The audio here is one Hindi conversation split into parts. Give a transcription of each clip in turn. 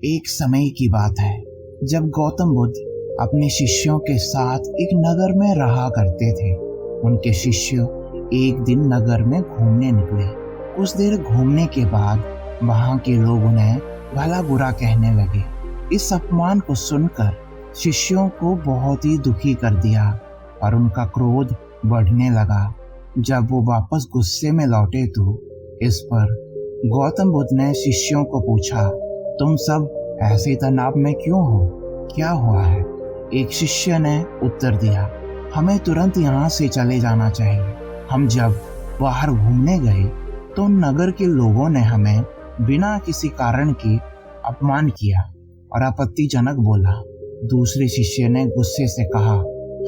एक समय की बात है जब गौतम बुद्ध अपने शिष्यों के साथ एक नगर में रहा करते थे। उनके शिष्य एक दिन नगर में घूमने निकले। कुछ देर घूमने के बाद वहां के लोग उन्हें भला बुरा कहने लगे। इस अपमान को सुनकर शिष्यों को बहुत ही दुखी कर दिया और उनका क्रोध बढ़ने लगा। जब वो वापस गुस्से में लौटे तो इस पर गौतम बुद्ध ने शिष्यों को पूछा, तुम सब ऐसे तनाव में क्यों हो, क्या हुआ है? एक शिष्य ने उत्तर दिया, हमें तुरंत यहाँ से चले जाना चाहिए। हम जब बाहर घूमने गए तो नगर के लोगों ने हमें बिना किसी कारण के अपमान किया और आपत्तिजनक बोला। दूसरे शिष्य ने गुस्से से कहा,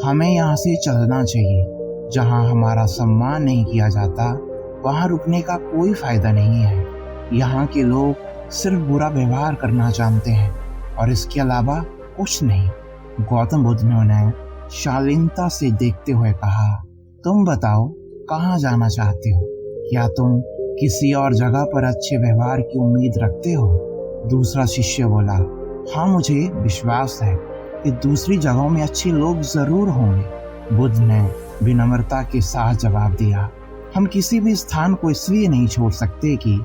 हमें यहाँ से चलना चाहिए। जहाँ हमारा सम्मान नहीं किया जाता वहाँ रुकने का कोई फायदा नहीं है। यहाँ के लोग सिर्फ बुरा व्यवहार करना जानते हैं और इसके अलावा कुछ नहीं। गौतम बुद्ध ने उन्हें शालीनता से देखते हुए कहा, तुम बताओ कहाँ जाना चाहते हो? क्या तुम किसी और जगह पर अच्छे व्यवहार की उम्मीद रखते हो? दूसरा शिष्य बोला, हाँ, मुझे विश्वास है कि दूसरी जगहों में अच्छे लोग जरूर होंगे। बुद्ध ने विनम्रता के साथ जवाब दिया, हम किसी भी स्थान को इसलिए नहीं छोड़ सकते कि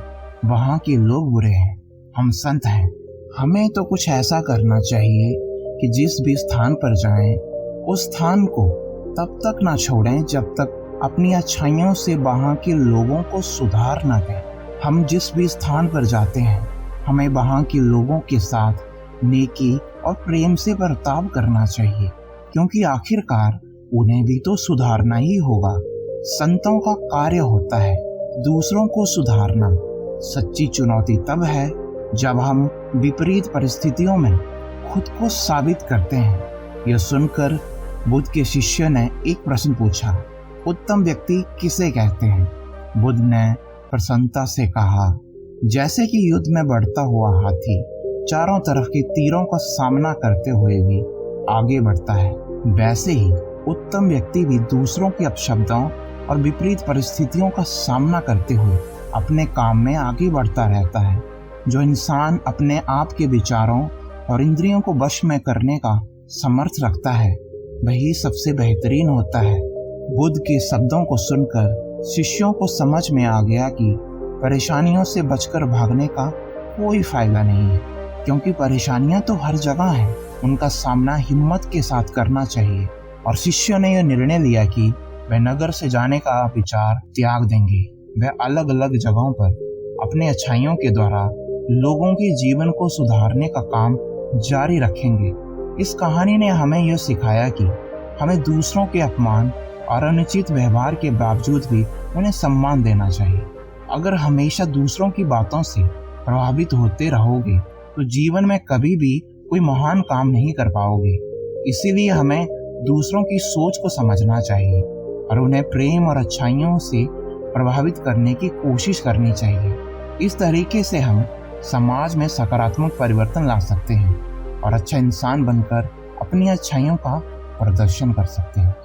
वहाँ के लोग बुरे हैं। हम संत हैं। हमें तो कुछ ऐसा करना चाहिए कि जिस भी स्थान पर जाएं, उस स्थान को तब तक ना छोड़ें जब तक अपनी अच्छाइयों से वहाँ के लोगों को सुधार ना दें। हम जिस भी स्थान पर जाते हैं हमें वहाँ के लोगों के साथ नेकी और प्रेम से बर्ताव करना चाहिए, क्योंकि आखिरकार उन्हें भी तो सुधारना ही होगा। संतों का कार्य होता है दूसरों को सुधारना। सच्ची चुनौती तब है जब हम विपरीत परिस्थितियों में खुद को साबित करते हैं। यह सुनकर बुद्ध के शिष्य ने एक प्रश्न पूछा, उत्तम व्यक्ति किसे कहते हैं? बुद्ध ने प्रसन्नता से कहा, जैसे कि युद्ध में बढ़ता हुआ हाथी चारों तरफ के तीरों का सामना करते हुए भी आगे बढ़ता है, वैसे ही उत्तम व्यक्ति भी दूसरों के अपशब्दों और विपरीत परिस्थितियों का सामना करते हुए अपने काम में आगे बढ़ता रहता है। जो इंसान अपने आप के विचारों और इंद्रियों को वश में करने का समर्थ रखता है वही सबसे बेहतरीन होता है। बुद्ध के शब्दों को सुनकर शिष्यों को समझ में आ गया कि परेशानियों से बचकर भागने का कोई फायदा नहीं है, क्योंकि परेशानियां तो हर जगह हैं। उनका सामना हिम्मत के साथ करना चाहिए और शिष्यों ने यह निर्णय लिया कि वे नगर से जाने का विचार त्याग देंगे। वे अलग अलग जगहों पर अपने अच्छाइयों के द्वारा लोगों के जीवन को सुधारने का काम जारी रखेंगे। इस कहानी ने हमें यह सिखाया कि हमें दूसरों के अपमान और अनुचित व्यवहार के बावजूद भी उन्हें सम्मान देना चाहिए। अगर हमेशा दूसरों की बातों से प्रभावित होते रहोगे तो जीवन में कभी भी कोई महान काम नहीं कर पाओगे। इसीलिए हमें दूसरों की सोच को समझना चाहिए और उन्हें प्रेम और अच्छाइयों से प्रभावित करने की कोशिश करनी चाहिए। इस तरीके से हम समाज में सकारात्मक परिवर्तन ला सकते हैं और अच्छा इंसान बनकर अपनी अच्छाइयों का प्रदर्शन कर सकते हैं।